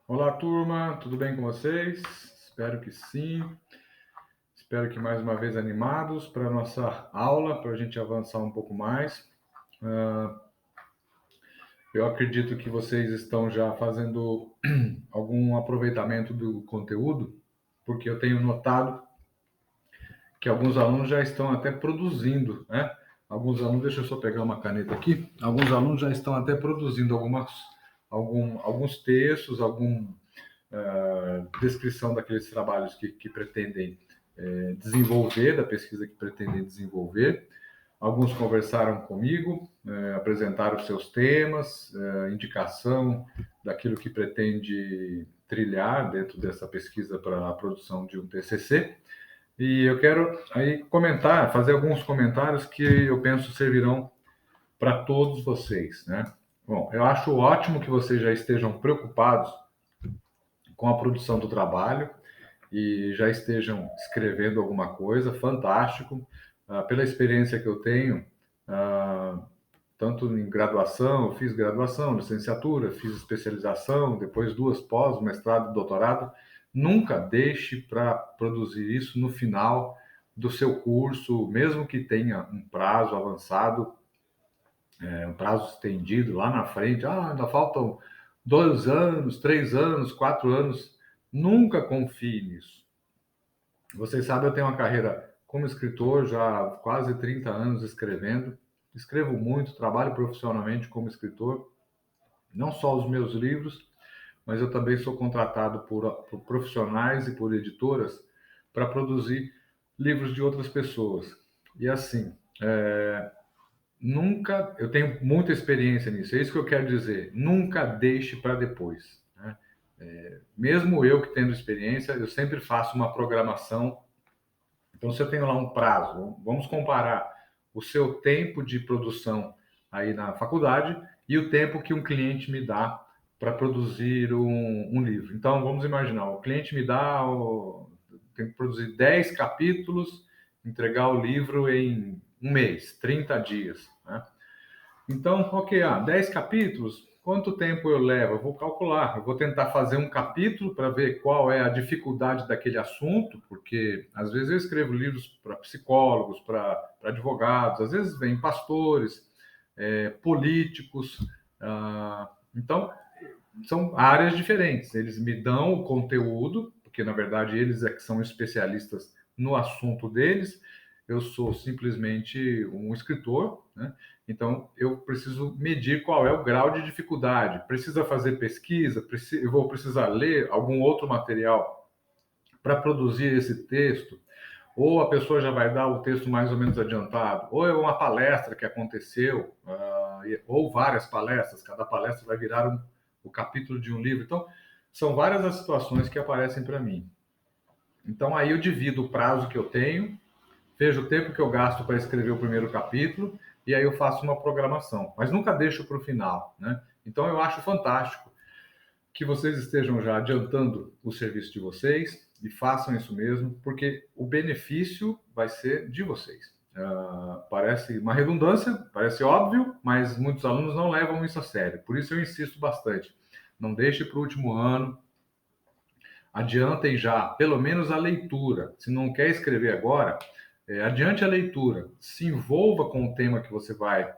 Olá, turma, tudo bem com vocês? Espero que sim. Espero que mais uma vez animados para a nossa aula, para a gente avançar um pouco mais. Eu acredito que vocês estão já fazendo algum aproveitamento do conteúdo, porque eu tenho notado que alguns alunos já estão até produzindo, né? Alguns alunos, deixa eu só pegar uma caneta aqui. Alguns alunos já estão até produzindo alguns textos, descrição daqueles trabalhos que pretendem desenvolver, da pesquisa que pretendem desenvolver. Alguns conversaram comigo, apresentaram seus temas, indicação daquilo que pretende trilhar dentro dessa pesquisa para a produção de um TCC. E eu quero aí fazer alguns comentários que eu penso servirão para todos vocês, né? Bom, eu acho ótimo que vocês já estejam preocupados com a produção do trabalho e já estejam escrevendo alguma coisa, fantástico. Pela experiência que eu tenho, tanto em graduação, eu fiz graduação, licenciatura, fiz especialização, depois duas pós, mestrado e doutorado. Nunca deixe para produzir isso no final do seu curso, mesmo que tenha um prazo avançado, um prazo estendido lá na frente. Ainda faltam 2 anos, 3 anos, 4 anos. Nunca confie nisso. Vocês sabem, eu tenho uma carreira como escritor, já há quase 30 anos escrevendo. Escrevo muito, trabalho profissionalmente como escritor, não só os meus livros, mas eu também sou contratado por profissionais e por editoras para produzir livros de outras pessoas. E assim, nunca, eu tenho muita experiência nisso, é isso que eu quero dizer, nunca deixe para depois, né? Mesmo eu que tendo experiência, eu sempre faço uma programação. Então, se eu tenho lá um prazo, vamos comparar o seu tempo de produção aí na faculdade e o tempo que um cliente me dá para produzir um livro. Então, vamos imaginar, o cliente me dá, tem que produzir 10 capítulos, entregar o livro em um mês, 30 dias, né? Então, ok, 10 capítulos, quanto tempo eu levo? Eu vou calcular, eu vou tentar fazer um capítulo para ver qual é a dificuldade daquele assunto, porque às vezes eu escrevo livros para psicólogos, para advogados, às vezes vem pastores, políticos, então são áreas diferentes. Eles me dão o conteúdo, porque na verdade eles é que são especialistas no assunto deles. Eu sou simplesmente um escritor, né? Então eu preciso medir qual é o grau de dificuldade. Precisa fazer pesquisa? Eu vou precisar ler algum outro material para produzir esse texto? Ou a pessoa já vai dar o texto mais ou menos adiantado, ou é uma palestra que aconteceu, ou várias palestras, cada palestra vai virar o capítulo de um livro. Então, são várias as situações que aparecem para mim. Então, aí eu divido o prazo que eu tenho, vejo o tempo que eu gasto para escrever o primeiro capítulo, e aí eu faço uma programação, mas nunca deixo para o final, né? Então, eu acho fantástico que vocês estejam já adiantando o serviço de vocês e façam isso mesmo, porque o benefício vai ser de vocês. Parece uma redundância, parece óbvio, mas muitos alunos não levam isso a sério. Por isso eu insisto bastante. Não deixe para o último ano, adiantem já, pelo menos a leitura. Se não quer escrever agora, adiante a leitura. Se envolva com o tema que você vai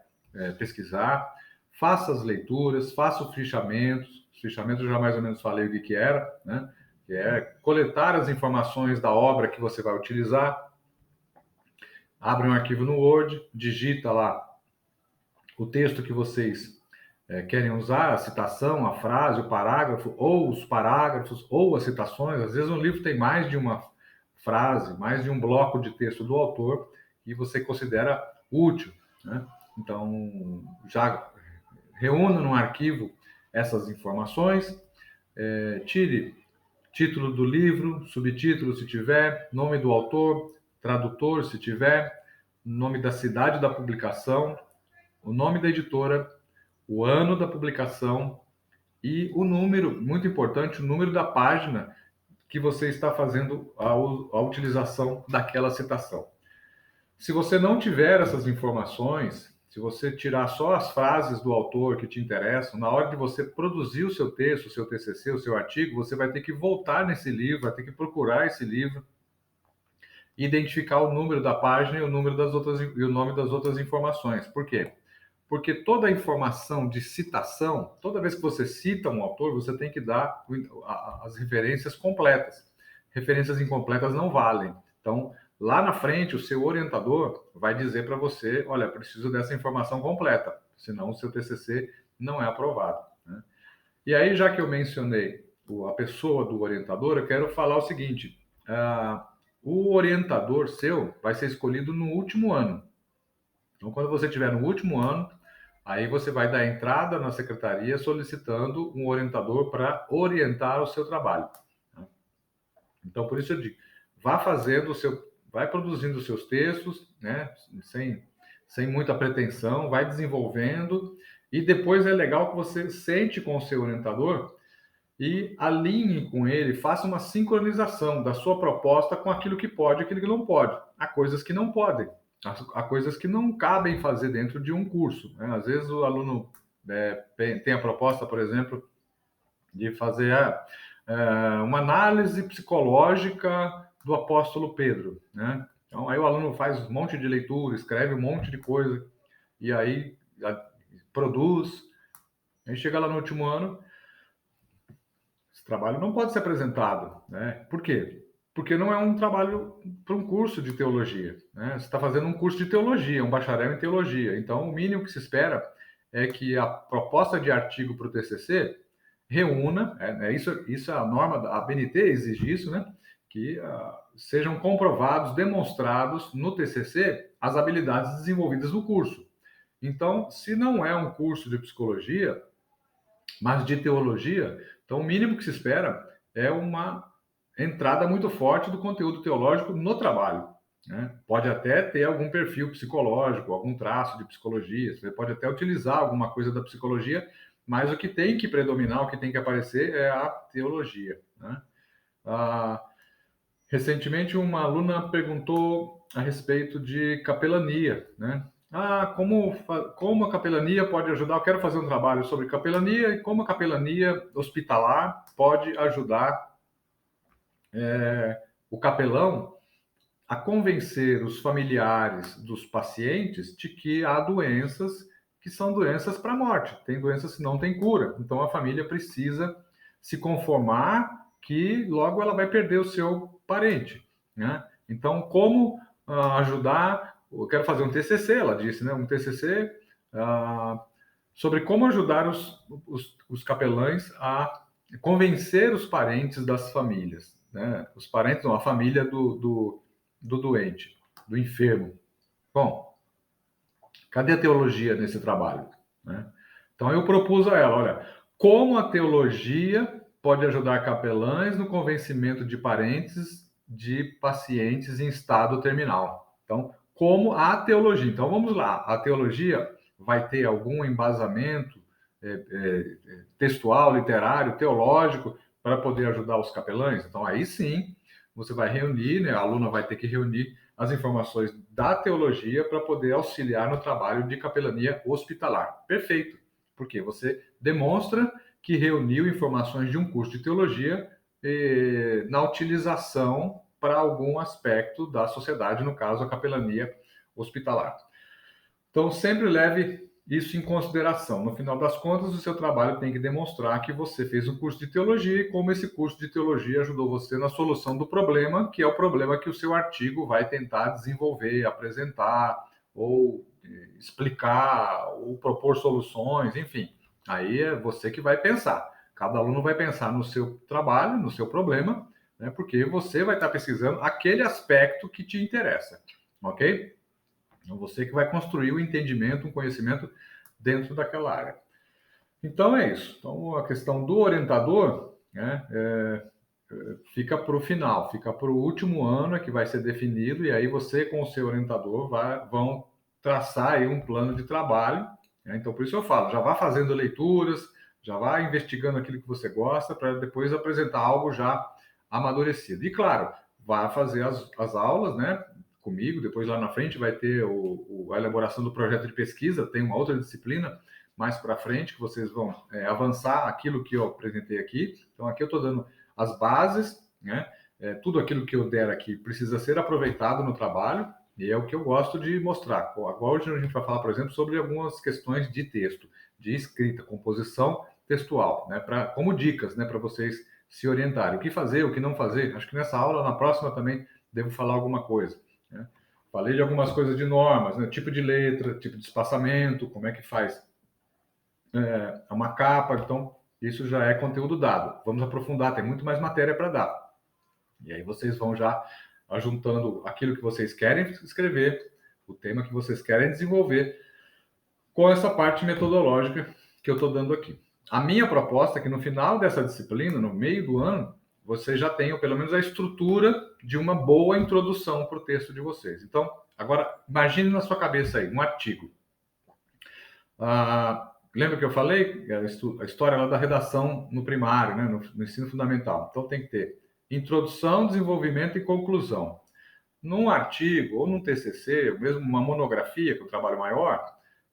pesquisar, faça as leituras, faça os fichamentos. Os fichamentos eu já mais ou menos falei o que era, né? Que é coletar as informações da obra que você vai utilizar. Abre um arquivo no Word, digita lá o texto que vocês querem usar, a citação, a frase, o parágrafo, ou os parágrafos, ou as citações. Às vezes um livro tem mais de uma frase, mais de um bloco de texto do autor e você considera útil, né? Então, já reúna num arquivo essas informações, tire título do livro, subtítulo se tiver, nome do autor, tradutor se tiver, nome da cidade da publicação, o nome da editora, o ano da publicação e o número, muito importante, o número da página que você está fazendo a utilização daquela citação. Se você não tiver essas informações, se você tirar só as frases do autor que te interessam, na hora de você produzir o seu texto, o seu TCC, o seu artigo, você vai ter que voltar nesse livro, vai ter que procurar esse livro, identificar o número da página e o número das outras e o nome das outras informações. Por quê? Porque toda a informação de citação, toda vez que você cita um autor, você tem que dar as referências completas. Referências incompletas não valem. Então, lá na frente, o seu orientador vai dizer para você, olha, preciso dessa informação completa, senão o seu TCC não é aprovado, né? E aí, já que eu mencionei a pessoa do orientador, eu quero falar o seguinte, o orientador seu vai ser escolhido no último ano. Então, quando você estiver no último ano, aí você vai dar entrada na secretaria solicitando um orientador para orientar o seu trabalho, né? Então, por isso eu digo, vá fazendo vai produzindo os seus textos, né? Sem muita pretensão, vai desenvolvendo, e depois é legal que você sente com o seu orientador e alinhe com ele, faça uma sincronização da sua proposta com aquilo que pode e aquilo que não pode. Há coisas que não podem, há coisas que não cabem fazer dentro de um curso, né? Às vezes o aluno tem a proposta, por exemplo, de fazer uma análise psicológica do apóstolo Pedro, né? Então, aí o aluno faz um monte de leitura, escreve um monte de coisa, e aí produz, aí chega lá no último ano, esse trabalho não pode ser apresentado, né? Por quê? Porque não é um trabalho para um curso de teologia, né? Você está fazendo um curso de teologia, um bacharel em teologia. Então, o mínimo que se espera é que a proposta de artigo para o TCC reúna, isso é a norma, a BNT exige isso, né? Que sejam comprovados, demonstrados no TCC as habilidades desenvolvidas no curso. Então, se não é um curso de psicologia, mas de teologia, então o mínimo que se espera é uma entrada muito forte do conteúdo teológico no trabalho, né? Pode até ter algum perfil psicológico, algum traço de psicologia, você pode até utilizar alguma coisa da psicologia, mas o que tem que predominar, o que tem que aparecer é a teologia, né? Recentemente, uma aluna perguntou a respeito de capelania, né? Como a capelania pode ajudar? Eu quero fazer um trabalho sobre capelania e como a capelania hospitalar pode ajudar o capelão a convencer os familiares dos pacientes de que há doenças que são doenças para a morte, tem doenças que não têm cura. Então, a família precisa se conformar que logo ela vai perder o seu parente, né? Então, como ajudar? Eu quero fazer um TCC, ela disse, né? Um TCC sobre como ajudar os capelães a convencer os parentes das famílias, né? Os parentes, não, a família do doente, do enfermo. Bom, cadê a teologia nesse trabalho, né? Então eu propus a ela, olha, como a teologia pode ajudar capelães no convencimento de parentes de pacientes em estado terminal. Então, como a teologia. Então vamos lá, a teologia vai ter algum embasamento textual, literário, teológico para poder ajudar os capelães? Então aí sim você vai reunir, né, a aluna vai ter que reunir as informações da teologia para poder auxiliar no trabalho de capelania hospitalar. Perfeito, porque você demonstra que reuniu informações de um curso de teologia na utilização para algum aspecto da sociedade, no caso, a capelania hospitalar. Então, sempre leve isso em consideração. No final das contas, o seu trabalho tem que demonstrar que você fez um curso de teologia e como esse curso de teologia ajudou você na solução do problema, que é o problema que o seu artigo vai tentar desenvolver, apresentar, ou explicar, ou propor soluções, enfim. Aí é você que vai pensar. Cada aluno vai pensar no seu trabalho, no seu problema, né, porque você vai estar pesquisando aquele aspecto que te interessa, ok? Então, você que vai construir o entendimento, um conhecimento dentro daquela área. Então, é isso. Então, a questão do orientador, né, fica para o final, fica para o último ano que vai ser definido, e aí você com o seu orientador vão traçar aí um plano de trabalho, né? Então, por isso eu falo, já vá fazendo leituras, já vá investigando aquilo que você gosta, para depois apresentar algo já amadurecido. E, claro, vá fazer as aulas, né? comigo, depois lá na frente vai ter a elaboração do projeto de pesquisa, tem uma outra disciplina mais para frente que vocês vão avançar aquilo que eu apresentei aqui. Então aqui eu estou dando as bases, né? Tudo aquilo que eu der aqui precisa ser aproveitado no trabalho, e é o que eu gosto de mostrar. Agora hoje a gente vai falar, por exemplo, sobre algumas questões de texto, de escrita, composição textual, né? Como dicas, né? Para vocês se orientarem. O que fazer, o que não fazer. Acho que nessa aula, na próxima também, devo falar alguma coisa, né? Falei de algumas coisas de normas, né? Tipo de letra, tipo de espaçamento, como é que faz uma capa. Então, isso já é conteúdo dado. Vamos aprofundar, tem muito mais matéria para dar. E aí vocês vão já ajuntando aquilo que vocês querem escrever, o tema que vocês querem desenvolver, com essa parte metodológica que eu estou dando aqui. A minha proposta é que no final dessa disciplina, no meio do ano, vocês já tenham pelo menos a estrutura de uma boa introdução para o texto de vocês. Então, agora, imagine na sua cabeça aí, um artigo. Lembra que eu falei? A história lá da redação no primário, né? No ensino fundamental. Então, tem que ter introdução, desenvolvimento e conclusão. Num artigo, ou num TCC, ou mesmo uma monografia, que é um trabalho maior,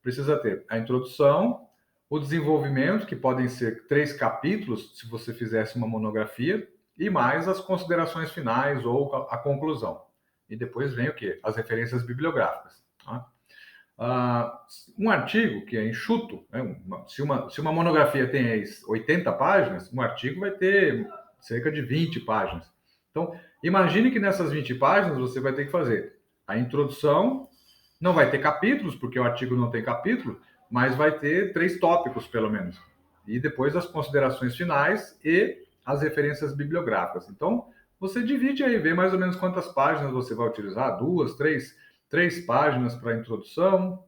precisa ter a introdução, o desenvolvimento, que podem ser 3 capítulos, se você fizesse uma monografia, e mais as considerações finais ou a conclusão. E depois vem o quê? As referências bibliográficas. Tá? Um artigo que é enxuto, né? Se uma monografia tem 80 páginas, um artigo vai ter cerca de 20 páginas. Então, imagine que nessas 20 páginas você vai ter que fazer a introdução, não vai ter capítulos, porque o artigo não tem capítulo, mas vai ter 3 tópicos, pelo menos. E depois as considerações finais e as referências bibliográficas. Então, você divide aí, vê mais ou menos quantas páginas você vai utilizar, 2, 3 páginas para a introdução,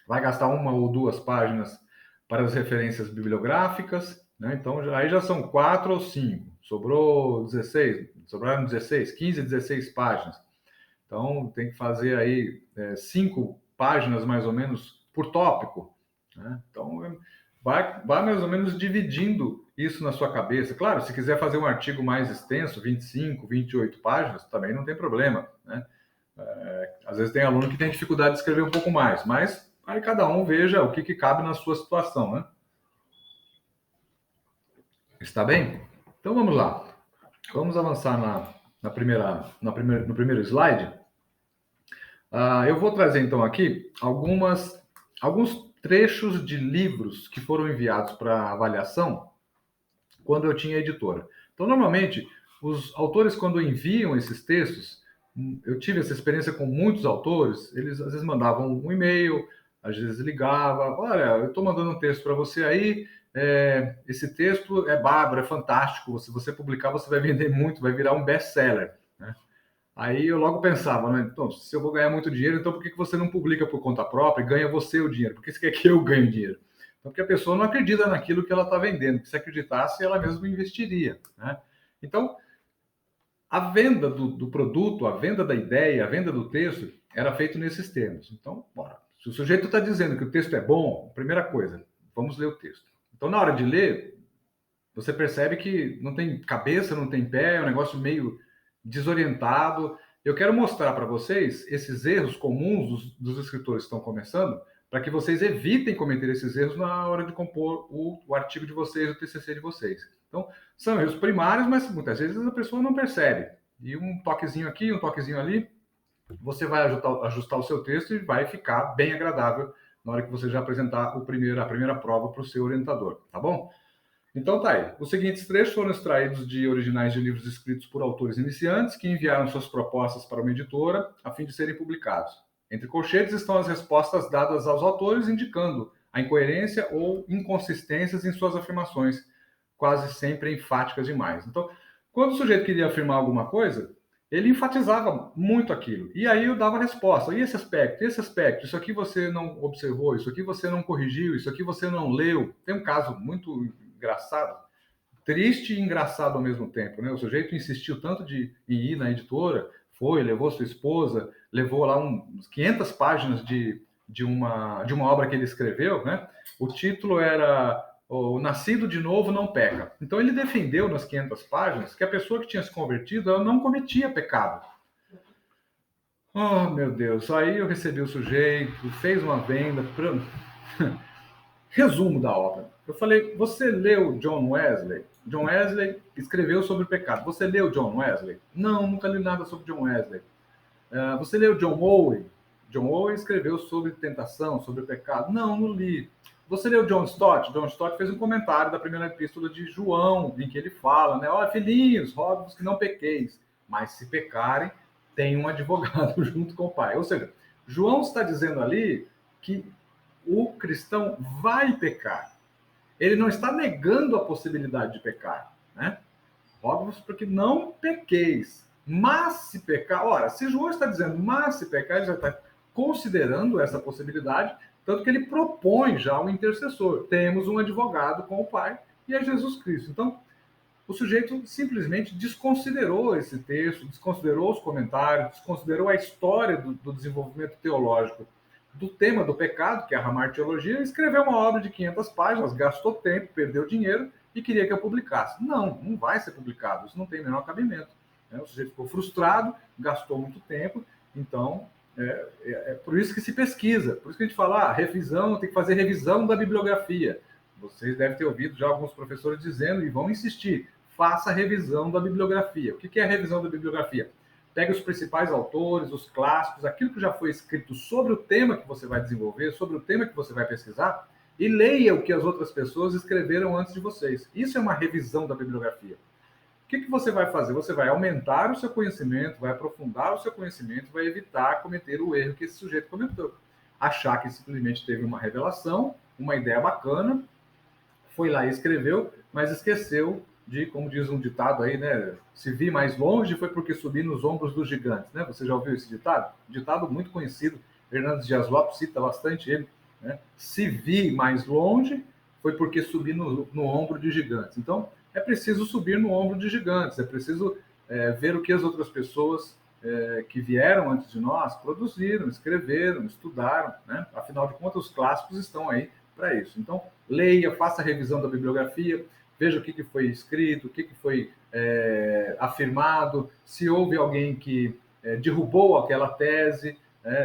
vai gastar 1 ou 2 páginas para as referências bibliográficas, né? Então, aí já são 4 ou 5. Sobraram 16, 15, 16 páginas. Então, tem que fazer aí 5 páginas, mais ou menos, por tópico, né? Então, vai mais ou menos dividindo isso na sua cabeça. Claro, se quiser fazer um artigo mais extenso, 25, 28 páginas, também não tem problema, né? Às vezes tem aluno que tem dificuldade de escrever um pouco mais, mas aí cada um veja o que cabe na sua situação, né? Está bem? Então, vamos lá. Vamos avançar no primeiro slide. Eu vou trazer, então, aqui alguns trechos de livros que foram enviados para avaliação quando eu tinha editora. Então, normalmente, os autores, quando enviam esses textos, eu tive essa experiência com muitos autores, eles às vezes mandavam um e-mail, às vezes ligava, olha, eu estou mandando um texto para você aí, esse texto é bárbaro, é fantástico, se você publicar, você vai vender muito, vai virar um best-seller, né? Aí eu logo pensava, né? Então, se eu vou ganhar muito dinheiro, então por que você não publica por conta própria e ganha você o dinheiro? Por que você quer que eu ganhe dinheiro? Então, porque a pessoa não acredita naquilo que ela está vendendo. Se acreditasse, ela mesma investiria, né? Então, a venda do produto, a venda da ideia, a venda do texto era feito nesses termos. Então, bora. Se o sujeito está dizendo que o texto é bom, primeira coisa, vamos ler o texto. Então, na hora de ler, você percebe que não tem cabeça, não tem pé, é um negócio meio desorientado. Eu quero mostrar para vocês esses erros comuns dos escritores que estão começando, para que vocês evitem cometer esses erros na hora de compor o artigo de vocês, o TCC de vocês. Então, são erros primários, mas muitas vezes a pessoa não percebe. E um toquezinho aqui, um toquezinho ali, você vai ajustar o seu texto e vai ficar bem agradável na hora que você já apresentar a primeira prova para o seu orientador, tá bom? Então tá aí. Os seguintes trechos foram extraídos de originais de livros escritos por autores iniciantes que enviaram suas propostas para uma editora a fim de serem publicados. Entre colchetes estão as respostas dadas aos autores indicando a incoerência ou inconsistências em suas afirmações, quase sempre enfáticas demais. Então, quando o sujeito queria afirmar alguma coisa, ele enfatizava muito aquilo. E aí eu dava a resposta. E esse aspecto, isso aqui você não observou, isso aqui você não corrigiu, isso aqui você não leu. Tem um caso muito engraçado, triste e engraçado ao mesmo tempo, né? O sujeito insistiu tanto em ir na editora, levou sua esposa, levou lá uns 500 páginas de uma obra que ele escreveu, né? O título era O Nascido de Novo Não Peca. Então ele defendeu nas 500 páginas que a pessoa que tinha se convertido, ela não cometia pecado. Oh, meu Deus. Aí eu recebi o sujeito, fez uma venda. Resumo da obra. Eu falei, você leu John Wesley? John Wesley escreveu sobre o pecado. Você leu John Wesley? Não, nunca li nada sobre John Wesley. Você leu John Owen? John Owen escreveu sobre tentação, sobre o pecado. Não, não li. Você leu John Stott? John Stott fez um comentário da primeira epístola de João, em que ele fala, né? Olha, filhinhos, rogo-vos que não pequeis, mas se pecarem, tem um advogado junto com o Pai. Ou seja, João está dizendo ali que o cristão vai pecar. Ele não está negando a possibilidade de pecar, né? Rogo-vos para que não pequeis. Mas se pecar, ora, se João está dizendo mas se pecar, ele já está considerando essa possibilidade, tanto que ele propõe já um intercessor. Temos um advogado com o Pai e é Jesus Cristo. Então, o sujeito simplesmente desconsiderou esse texto, desconsiderou os comentários, desconsiderou a história do desenvolvimento teológico do tema do pecado, que é a Ramar Teologia, e escreveu uma obra de 500 páginas, gastou tempo, perdeu dinheiro e queria que eu publicasse. Não, não vai ser publicado, isso não tem o menor cabimento. O sujeito ficou frustrado, gastou muito tempo, então é por isso que se pesquisa, por isso que a gente fala, revisão, tem que fazer revisão da bibliografia. Vocês devem ter ouvido já alguns professores dizendo e vão insistir, faça a revisão da bibliografia. O que é a revisão da bibliografia? Pegue os principais autores, os clássicos, aquilo que já foi escrito sobre o tema que você vai desenvolver, sobre o tema que você vai pesquisar, e leia o que as outras pessoas escreveram antes de vocês. Isso é uma revisão da bibliografia. O que você vai fazer? Você vai aumentar o seu conhecimento, vai aprofundar o seu conhecimento, vai evitar cometer o erro que esse sujeito cometeu. Achar que simplesmente teve uma revelação, uma ideia bacana, foi lá e escreveu, mas esqueceu de, como diz um ditado aí, né? Se vi mais longe foi porque subi nos ombros dos gigantes, né? Você já ouviu esse ditado? Ditado muito conhecido, Hernandes Dias Lopes cita bastante ele, né? Se vi mais longe foi porque subi no ombro de gigantes. Então, é preciso subir no ombro de gigantes, é preciso ver o que as outras pessoas que vieram antes de nós produziram, escreveram, estudaram, né? Afinal de contas, os clássicos estão aí para isso. Então, leia, faça a revisão da bibliografia, veja o que foi escrito, o que foi afirmado, se houve alguém que derrubou aquela tese,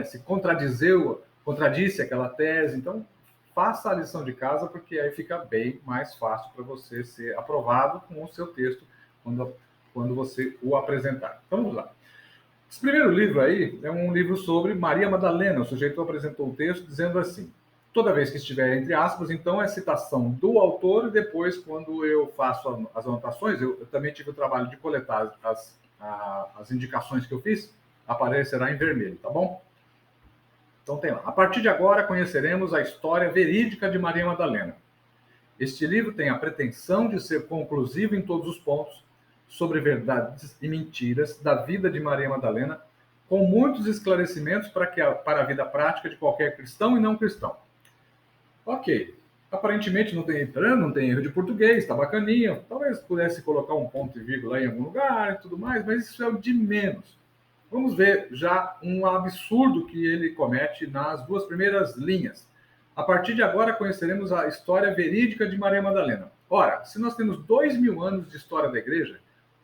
se contradisse aquela tese. Então, faça a lição de casa, porque aí fica bem mais fácil para você ser aprovado com o seu texto quando você o apresentar. Então, vamos lá. Esse primeiro livro aí é um livro sobre Maria Madalena. O sujeito apresentou o texto dizendo assim: toda vez que estiver entre aspas, então é citação do autor, e depois, quando eu faço as anotações, eu também tive o trabalho de coletar as indicações que eu fiz, aparecerá em vermelho, tá bom? Então tem lá. A partir de agora, conheceremos a história verídica de Maria Madalena. Este livro tem a pretensão de ser conclusivo em todos os pontos sobre verdades e mentiras da vida de Maria Madalena, com muitos esclarecimentos para a vida prática de qualquer cristão e não cristão. Ok. Aparentemente não tem erro de português, está bacaninha. Talvez pudesse colocar um ponto e vírgula em algum lugar e tudo mais, mas isso é o de menos. Vamos ver já um absurdo que ele comete nas duas primeiras linhas. A partir de agora conheceremos a história verídica de Maria Madalena. Ora, se nós temos 2000 anos de história da igreja,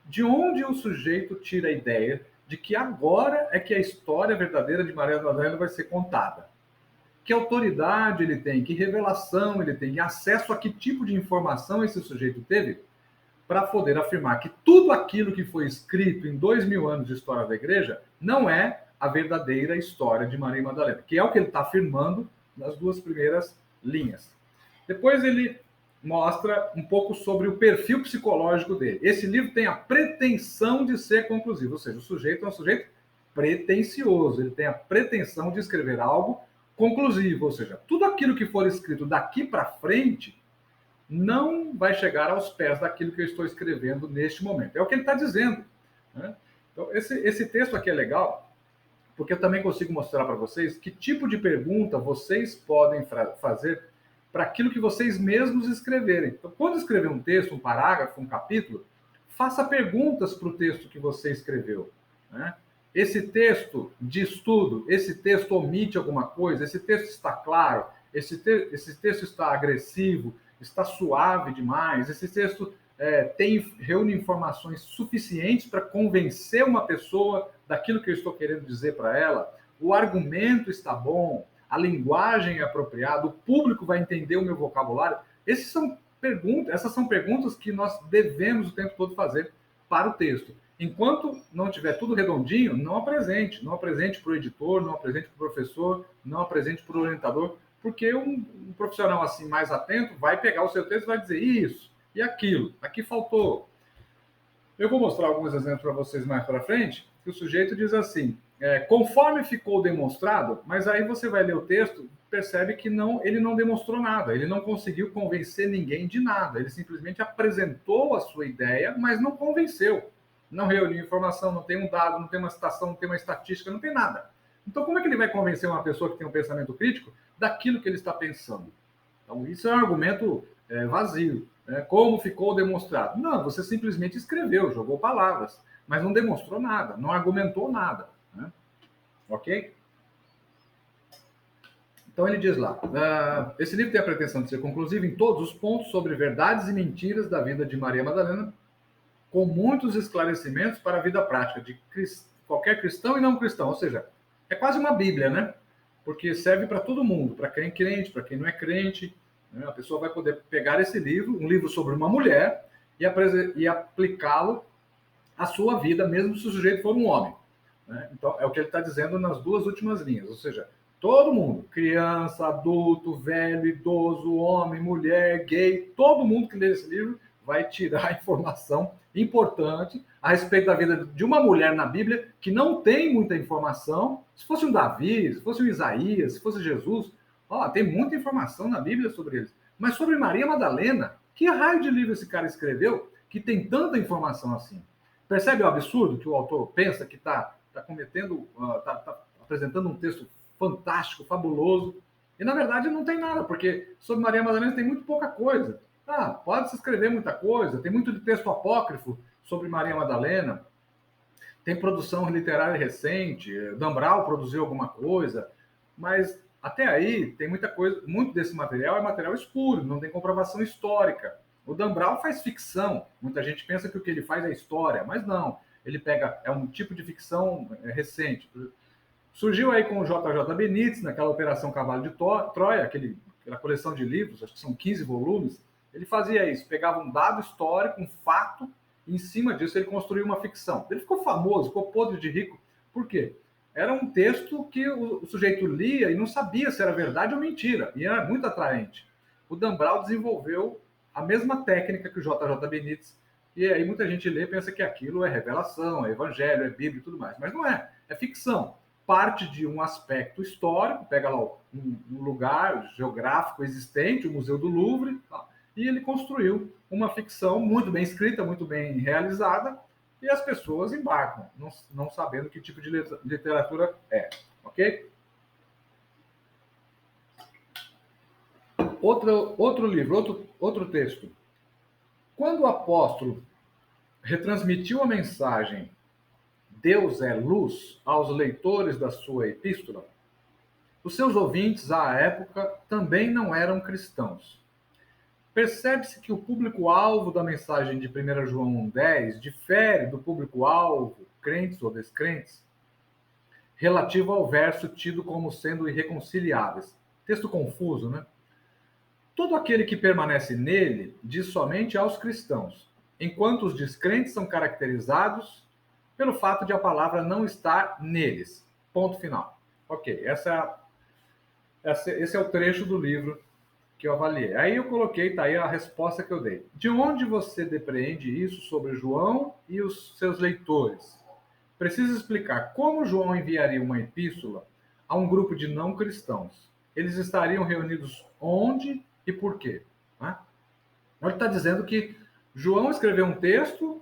de onde o sujeito tira a ideia de que agora é que a história verdadeira de Maria Madalena vai ser contada? Que autoridade ele tem, que revelação ele tem, que acesso a que tipo de informação esse sujeito teve para poder afirmar que tudo aquilo que foi escrito em 2000 anos de história da igreja não é a verdadeira história de Maria Madalena, que é o que ele está afirmando nas duas primeiras linhas. Depois ele mostra um pouco sobre o perfil psicológico dele. Esse livro tem a pretensão de ser conclusivo, ou seja, o sujeito é um sujeito pretensioso, ele tem a pretensão de escrever algo conclusivo, ou seja, tudo aquilo que for escrito daqui para frente não vai chegar aos pés daquilo que eu estou escrevendo neste momento. É o que ele está dizendo, né? Então, esse texto aqui é legal, porque eu também consigo mostrar para vocês que tipo de pergunta vocês podem fazer para aquilo que vocês mesmos escreverem. Então, quando escrever um texto, um parágrafo, um capítulo, faça perguntas para o texto que você escreveu, né? Esse texto diz tudo, esse texto omite alguma coisa, esse texto está claro, esse texto está agressivo, está suave demais, esse texto reúne informações suficientes para convencer uma pessoa daquilo que eu estou querendo dizer para ela, o argumento está bom, a linguagem é apropriada, o público vai entender o meu vocabulário. Essas são perguntas que nós devemos o tempo todo fazer para o texto. Enquanto não tiver tudo redondinho, não apresente para o editor, não apresente para o professor, não apresente para o orientador, porque um profissional assim mais atento vai pegar o seu texto e vai dizer isso e aquilo, aqui faltou. Eu vou mostrar alguns exemplos para vocês mais para frente, que o sujeito diz assim, conforme ficou demonstrado, mas aí você vai ler o texto, percebe que ele não demonstrou nada, ele não conseguiu convencer ninguém de nada, ele simplesmente apresentou a sua ideia, mas não convenceu. Não reuniu informação, não tem um dado, não tem uma citação, não tem uma estatística, não tem nada. Então, como é que ele vai convencer uma pessoa que tem um pensamento crítico daquilo que ele está pensando? Então, isso é um argumento vazio. Como ficou demonstrado? Não, você simplesmente escreveu, jogou palavras, mas não demonstrou nada, não argumentou nada. Né? Ok? Então ele diz lá, esse livro tem a pretensão de ser conclusivo em todos os pontos sobre verdades e mentiras da vida de Maria Madalena, com muitos esclarecimentos para a vida prática de qualquer cristão e não cristão. Ou seja, é quase uma Bíblia, né? Porque serve para todo mundo, para quem é crente, para quem não é crente. Né? A pessoa vai poder pegar esse livro, um livro sobre uma mulher, e aplicá-lo à sua vida, mesmo se o sujeito for um homem. Né? Então, é o que ele está dizendo nas duas últimas linhas. Ou seja, todo mundo, criança, adulto, velho, idoso, homem, mulher, gay, todo mundo que lê esse livro vai tirar informação importante a respeito da vida de uma mulher na Bíblia que não tem muita informação. Se fosse um Davi, se fosse um Isaías, se fosse Jesus, tem muita informação na Bíblia sobre eles. Mas sobre Maria Madalena, que raio de livro esse cara escreveu que tem tanta informação assim? Percebe o absurdo que o autor pensa que está cometendo, está apresentando um texto fantástico, fabuloso, e na verdade não tem nada, porque sobre Maria Madalena tem muito pouca coisa. Pode se escrever muita coisa, tem muito de texto apócrifo sobre Maria Madalena, tem produção literária recente, Dan Brown produziu alguma coisa, mas até aí tem muita coisa, muito desse material é material espúrio, não tem comprovação histórica. O Dan Brown faz ficção, muita gente pensa que o que ele faz é história, mas não, ele é um tipo de ficção recente. Surgiu aí com o J.J. Benítez, naquela Operação Cavalo de Troia, aquela coleção de livros, acho que são 15 volumes. Ele fazia isso, pegava um dado histórico, um fato, e em cima disso ele construía uma ficção. Ele ficou famoso, ficou podre de rico. Por quê? Era um texto que o sujeito lia e não sabia se era verdade ou mentira, e era muito atraente. O Dan Brown desenvolveu a mesma técnica que o J.J. Benítez, e aí muita gente lê e pensa que aquilo é revelação, é evangelho, é Bíblia e tudo mais. Mas não é, é ficção. Parte de um aspecto histórico, pega lá um lugar geográfico existente, o Museu do Louvre, tá? E ele construiu uma ficção muito bem escrita, muito bem realizada, e as pessoas embarcam, não sabendo que tipo de literatura é, ok? Outro livro, outro texto. Quando o apóstolo retransmitiu a mensagem Deus é luz aos leitores da sua epístola, os seus ouvintes, à época, também não eram cristãos. Percebe-se que o público-alvo da mensagem de 1 João 1,10 difere do público-alvo, crentes ou descrentes, relativo ao verso tido como sendo irreconciliáveis. Texto confuso, né? Todo aquele que permanece nele diz somente aos cristãos, enquanto os descrentes são caracterizados pelo fato de a palavra não estar neles. Ponto final. Ok, esse é o trecho do livro que eu avaliei. Aí eu coloquei, tá aí a resposta que eu dei. De onde você depreende isso sobre João e os seus leitores? Preciso explicar como João enviaria uma epístola a um grupo de não cristãos. Eles estariam reunidos onde e por quê? Né? Ele está dizendo que João escreveu um texto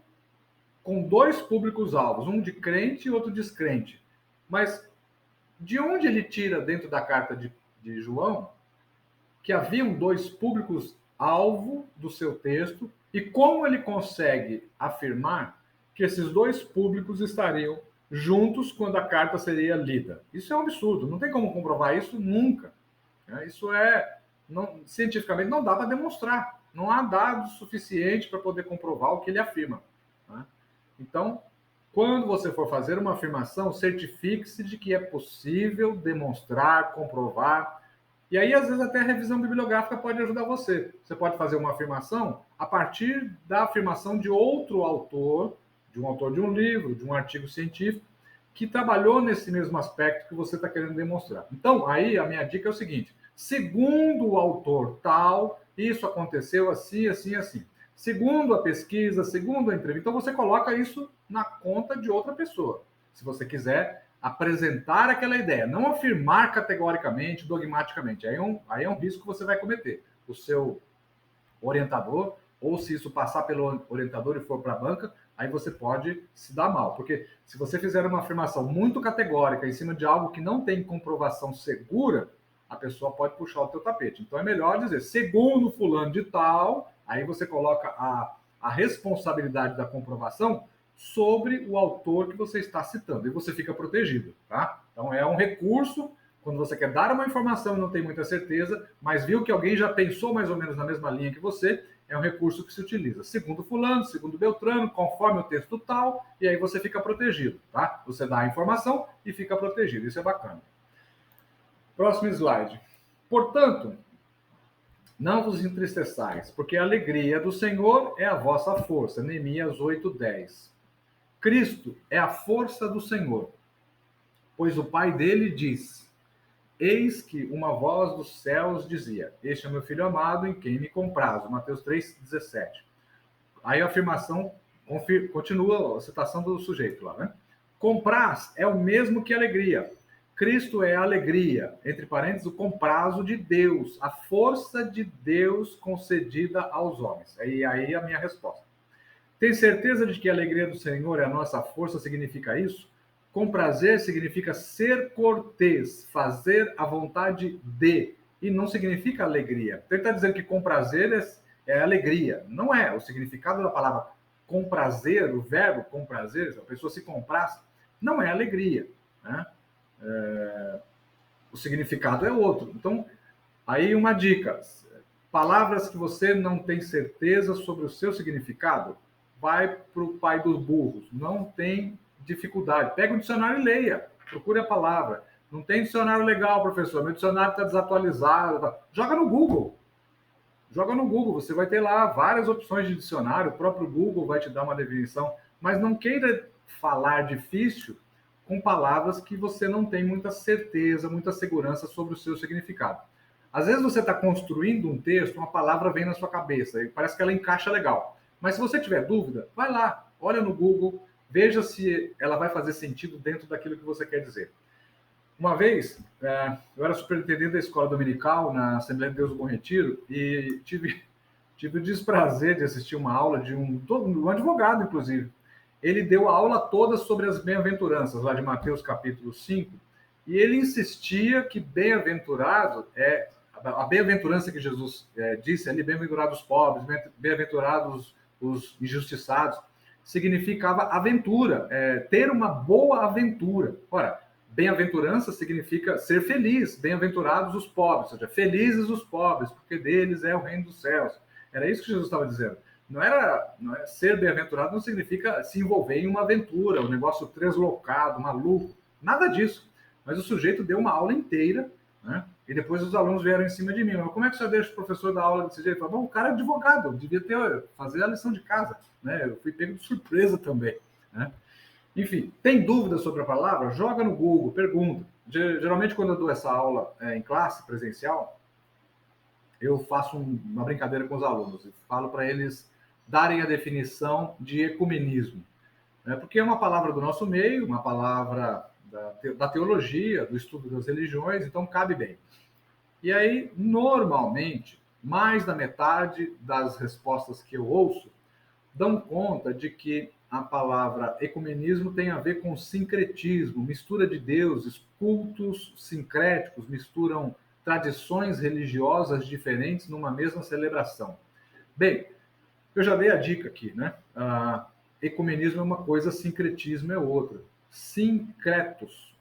com dois públicos-alvos, um de crente e outro descrente. Mas de onde ele tira dentro da carta de João que haviam dois públicos-alvo do seu texto e como ele consegue afirmar que esses dois públicos estariam juntos quando a carta seria lida? Isso é um absurdo, não tem como comprovar isso nunca. Isso cientificamente não dá para demonstrar. Não há dados suficientes para poder comprovar o que ele afirma. Né? Então, quando você for fazer uma afirmação, certifique-se de que é possível demonstrar, comprovar. E aí, às vezes, até a revisão bibliográfica pode ajudar você. Você pode fazer uma afirmação a partir da afirmação de outro autor de um livro, de um artigo científico, que trabalhou nesse mesmo aspecto que você está querendo demonstrar. Então, aí a minha dica é o seguinte: segundo o autor tal, isso aconteceu assim, assim, assim. Segundo a pesquisa, segundo a entrevista, então você coloca isso na conta de outra pessoa. Se você quiser apresentar aquela ideia, não afirmar categoricamente, dogmaticamente. Aí é um risco que você vai cometer. O seu orientador, ou se isso passar pelo orientador e for para a banca, aí você pode se dar mal. Porque se você fizer uma afirmação muito categórica em cima de algo que não tem comprovação segura, a pessoa pode puxar o teu tapete. Então é melhor dizer, segundo fulano de tal, aí você coloca a responsabilidade da comprovação sobre o autor que você está citando, e você fica protegido, tá? Então é um recurso quando você quer dar uma informação e não tem muita certeza, mas viu que alguém já pensou mais ou menos na mesma linha que você, é um recurso que se utiliza. Segundo fulano, segundo Beltrano, conforme o texto tal, e aí você fica protegido, tá? Você dá a informação e fica protegido. Isso é bacana. Próximo slide. Portanto, não vos entristeçais, porque a alegria do Senhor é a vossa força. Neemias 8:10. Cristo é a força do Senhor, pois o Pai dele diz: eis que uma voz dos céus dizia: este é meu filho amado, em quem me comprazo. Mateus 3:17. Aí a afirmação continua a citação do sujeito lá, né? Compraz é o mesmo que alegria. Cristo é a alegria, entre parênteses, o comprazo de Deus, a força de Deus concedida aos homens. Aí a minha resposta. Tem certeza de que a alegria do Senhor é a nossa força? Significa isso? Com prazer significa ser cortês, fazer a vontade de, e não significa alegria. Então ele está dizendo que com prazer é alegria. Não é. O significado da palavra com prazer, o verbo com prazer, se a pessoa se compraz, não é alegria. Né? O significado é outro. Então, aí uma dica: palavras que você não tem certeza sobre o seu significado, vai para o pai dos burros. Não tem dificuldade. Pega o dicionário e leia. Procure a palavra. Não tem dicionário legal, professor. Meu dicionário está desatualizado. Tá. Joga no Google. Joga no Google. Você vai ter lá várias opções de dicionário. O próprio Google vai te dar uma definição. Mas não queira falar difícil com palavras que você não tem muita certeza, muita segurança sobre o seu significado. Às vezes você está construindo um texto, uma palavra vem na sua cabeça e parece que ela encaixa legal. Mas se você tiver dúvida, vai lá, olha no Google, veja se ela vai fazer sentido dentro daquilo que você quer dizer. Uma vez, eu era superintendente da escola dominical na Assembleia de Deus do Bom Retiro e tive o desprazer de assistir uma aula de um advogado, inclusive. Ele deu a aula toda sobre as bem-aventuranças, lá de Mateus capítulo 5, e ele insistia que bem-aventurado a bem-aventurança que Jesus disse ali, bem-aventurados os pobres, bem-aventurados os injustiçados, significava aventura, ter uma boa aventura. Ora, bem-aventurança significa ser feliz, bem-aventurados os pobres, ou seja, felizes os pobres, porque deles é o reino dos céus. Era isso que Jesus estava dizendo. Não é ser bem-aventurado não significa se envolver em uma aventura, um negócio translocado, maluco, nada disso. Mas o sujeito deu uma aula inteira, né? E depois os alunos vieram em cima de mim. Mas como é que você deixa o professor dar aula desse jeito? Bom, o cara é advogado, devia fazer a lição de casa. Né? Eu fui pego de surpresa também. Né? Enfim, tem dúvida sobre a palavra? Joga no Google, pergunta. Geralmente, quando eu dou essa aula em classe presencial, eu faço uma brincadeira com os alunos e falo para eles darem a definição de ecumenismo. Né? Porque é uma palavra do nosso meio, uma palavra da teologia, do estudo das religiões, então cabe bem. E aí, normalmente, mais da metade das respostas que eu ouço dão conta de que a palavra ecumenismo tem a ver com sincretismo, mistura de deuses, cultos sincréticos, misturam tradições religiosas diferentes numa mesma celebração. Bem, eu já dei a dica aqui, né? Ecumenismo é uma coisa, sincretismo é outra. Sincretos.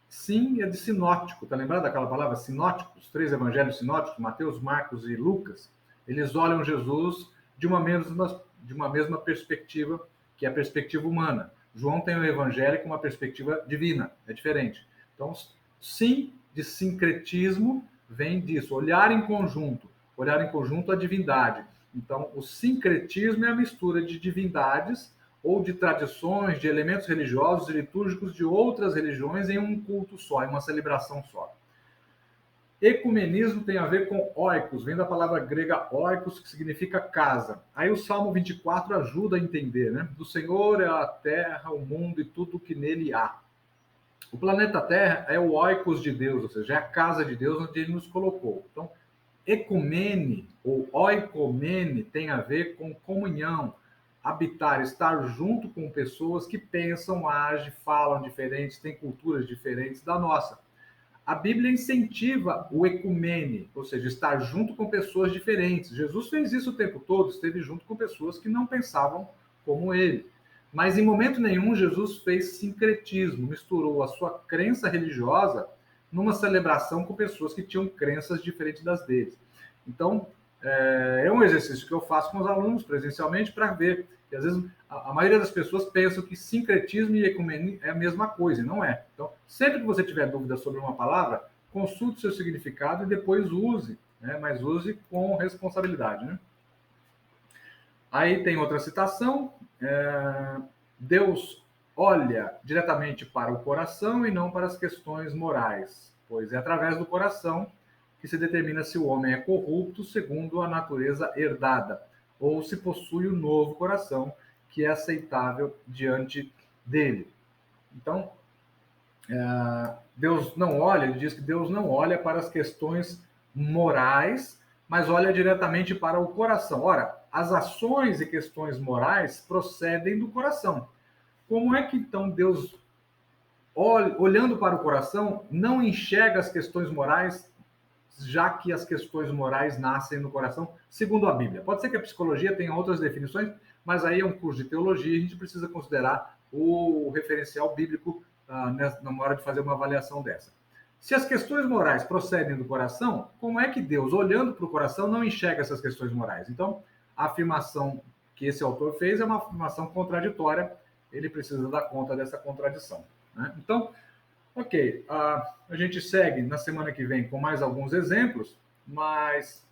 Sim é de sinótico, tá lembrado daquela palavra sinótico? Os 3 evangelhos sinóticos, Mateus, Marcos e Lucas. Eles olham Jesus de uma mesma perspectiva, que é a perspectiva humana. João tem o evangelho com uma perspectiva divina, é diferente. Então, sim, de sincretismo vem disso, olhar em conjunto a divindade. Então, o sincretismo é a mistura de divindades ou de tradições, de elementos religiosos e litúrgicos de outras religiões em um culto só, em uma celebração só. Ecumenismo tem a ver com oikos, vem da palavra grega oikos, que significa casa. Aí o Salmo 24 ajuda a entender, né? Do Senhor é a terra, o mundo e tudo o que nele há. O planeta Terra é o oikos de Deus, ou seja, é a casa de Deus onde ele nos colocou. Então, ecumene ou oikomene tem a ver com comunhão, habitar, estar junto com pessoas que pensam, agem, falam diferentes, têm culturas diferentes da nossa. A Bíblia incentiva o ecumene, ou seja, estar junto com pessoas diferentes. Jesus fez isso o tempo todo, esteve junto com pessoas que não pensavam como ele. Mas em momento nenhum Jesus fez sincretismo, misturou a sua crença religiosa numa celebração com pessoas que tinham crenças diferentes das deles. Então, é um exercício que eu faço com os alunos presencialmente para ver que às vezes a maioria das pessoas pensam que sincretismo e ecumenia é a mesma coisa, e não é. Então, sempre que você tiver dúvida sobre uma palavra, consulte o seu significado e depois use, né? Mas use com responsabilidade, né? Aí tem outra citação, Deus olha diretamente para o coração e não para as questões morais, pois é através do coração que se determina se o homem é corrupto segundo a natureza herdada, ou se possui o novo coração, que é aceitável diante dele. Então, Deus não olha, ele diz que Deus não olha para as questões morais, mas olha diretamente para o coração. Ora, as ações e questões morais procedem do coração. Como é que então Deus, olhando para o coração, não enxerga as questões morais, já que as questões morais nascem no coração, segundo a Bíblia? Pode ser que a psicologia tenha outras definições, mas aí é um curso de teologia e a gente precisa considerar o referencial bíblico na hora de fazer uma avaliação dessa. Se as questões morais procedem do coração, como é que Deus, olhando para o coração, não enxerga essas questões morais? Então, a afirmação que esse autor fez é uma afirmação contraditória, ele precisa dar conta dessa contradição, né? Então, ok, a gente segue na semana que vem com mais alguns exemplos, mas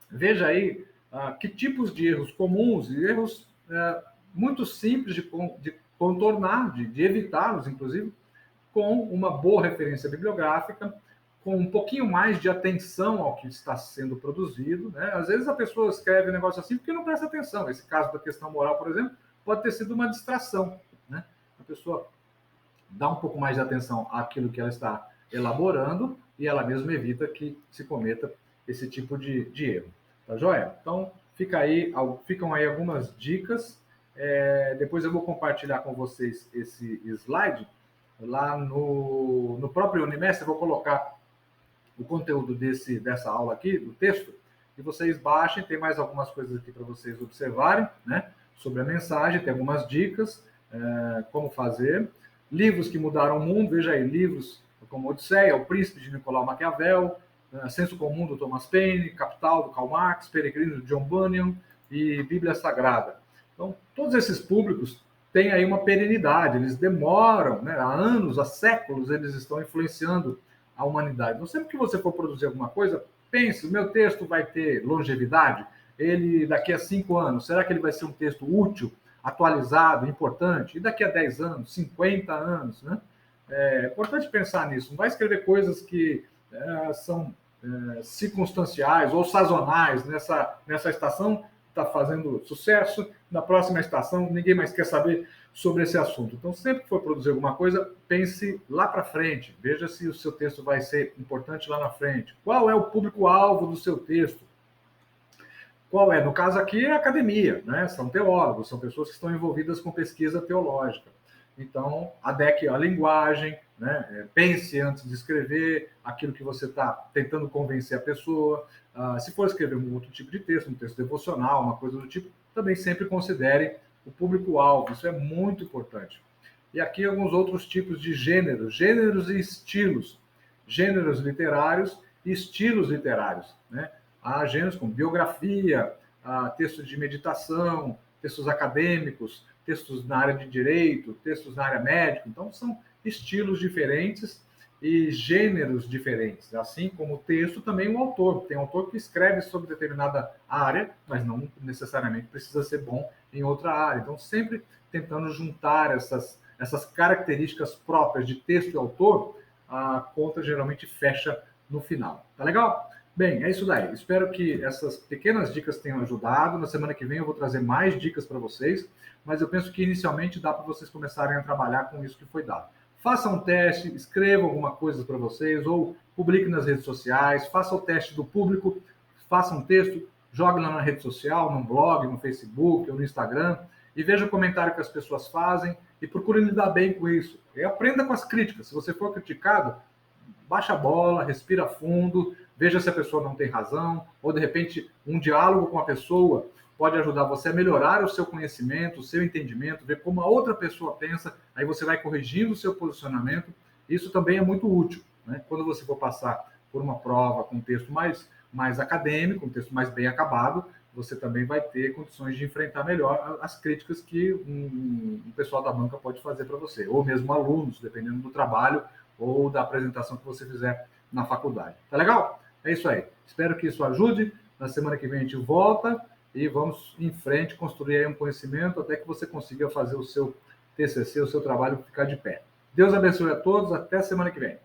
veja aí que tipos de erros comuns e erros muito simples de contornar, de evitá-los, inclusive, com uma boa referência bibliográfica, com um pouquinho mais de atenção ao que está sendo produzido, né? Às vezes a pessoa escreve um negócio assim porque não presta atenção. Esse caso da questão moral, por exemplo, pode ter sido uma distração, né? A pessoa dá um pouco mais de atenção àquilo que ela está elaborando e ela mesma evita que se cometa esse tipo de erro. Tá joia? Então, ficam aí algumas dicas. Depois eu vou compartilhar com vocês esse slide lá no próprio Unimestre. Eu vou colocar o conteúdo dessa aula aqui, do texto, e vocês baixem. Tem mais algumas coisas aqui para vocês observarem, né? Sobre a mensagem, tem algumas dicas, como fazer. Livros que mudaram o mundo, veja aí, livros como Odisseia, O Príncipe de Nicolau Maquiavel, Senso Comum do Thomas Paine, Capital do Karl Marx, Peregrino de John Bunyan e Bíblia Sagrada. Então, todos esses públicos têm aí uma perenidade, eles demoram, né, há anos, há séculos, eles estão influenciando a humanidade. Então, sempre que você for produzir alguma coisa, pense, o meu texto vai ter longevidade? Ele, daqui a 5 anos, será que ele vai ser um texto útil, atualizado, importante? E daqui a 10 anos, 50 anos, né? É importante pensar nisso. Não vai escrever coisas que são circunstanciais ou sazonais. Nessa estação está fazendo sucesso, na próxima estação ninguém mais quer saber sobre esse assunto. Então, sempre que for produzir alguma coisa, pense lá para frente. Veja se o seu texto vai ser importante lá na frente. Qual é o público-alvo do seu texto? Qual é? No caso aqui é a academia, né? São teólogos, são pessoas que estão envolvidas com pesquisa teológica. Então, adeque a linguagem, né? Pense antes de escrever aquilo que você está tentando convencer a pessoa. Se for escrever um outro tipo de texto, um texto devocional, uma coisa do tipo, também sempre considere o público-alvo. Isso é muito importante. E aqui alguns outros tipos de gêneros e estilos. Gêneros literários e estilos literários, né? a gêneros como biografia, textos de meditação, textos acadêmicos, textos na área de direito, textos na área médica. Então, são estilos diferentes e gêneros diferentes. Assim como o texto, também o autor. Tem autor que escreve sobre determinada área, mas não necessariamente precisa ser bom em outra área. Então, sempre tentando juntar essas características próprias de texto e autor, a conta geralmente fecha no final. Tá legal? Bem, é isso daí. Espero que essas pequenas dicas tenham ajudado. Na semana que vem eu vou trazer mais dicas para vocês, mas eu penso que inicialmente dá para vocês começarem a trabalhar com isso que foi dado. Faça um teste, escreva alguma coisa para vocês, ou publique nas redes sociais, faça o teste do público, faça um texto, jogue lá na rede social, no blog, no Facebook ou no Instagram, e veja o comentário que as pessoas fazem e procure lidar bem com isso. E aprenda com as críticas. Se você for criticado, baixa a bola, respira fundo, veja se a pessoa não tem razão, ou de repente um diálogo com a pessoa pode ajudar você a melhorar o seu conhecimento, o seu entendimento, ver como a outra pessoa pensa, aí você vai corrigindo o seu posicionamento. Isso também é muito útil, né? Quando você for passar por uma prova com um texto mais acadêmico, um texto mais bem acabado, você também vai ter condições de enfrentar melhor as críticas que um pessoal da banca pode fazer para você, ou mesmo alunos, dependendo do trabalho ou da apresentação que você fizer na faculdade. Tá legal? É isso aí. Espero que isso ajude. Na semana que vem a gente volta e vamos em frente, construir aí um conhecimento até que você consiga fazer o seu TCC, o seu trabalho ficar de pé. Deus abençoe a todos. Até semana que vem.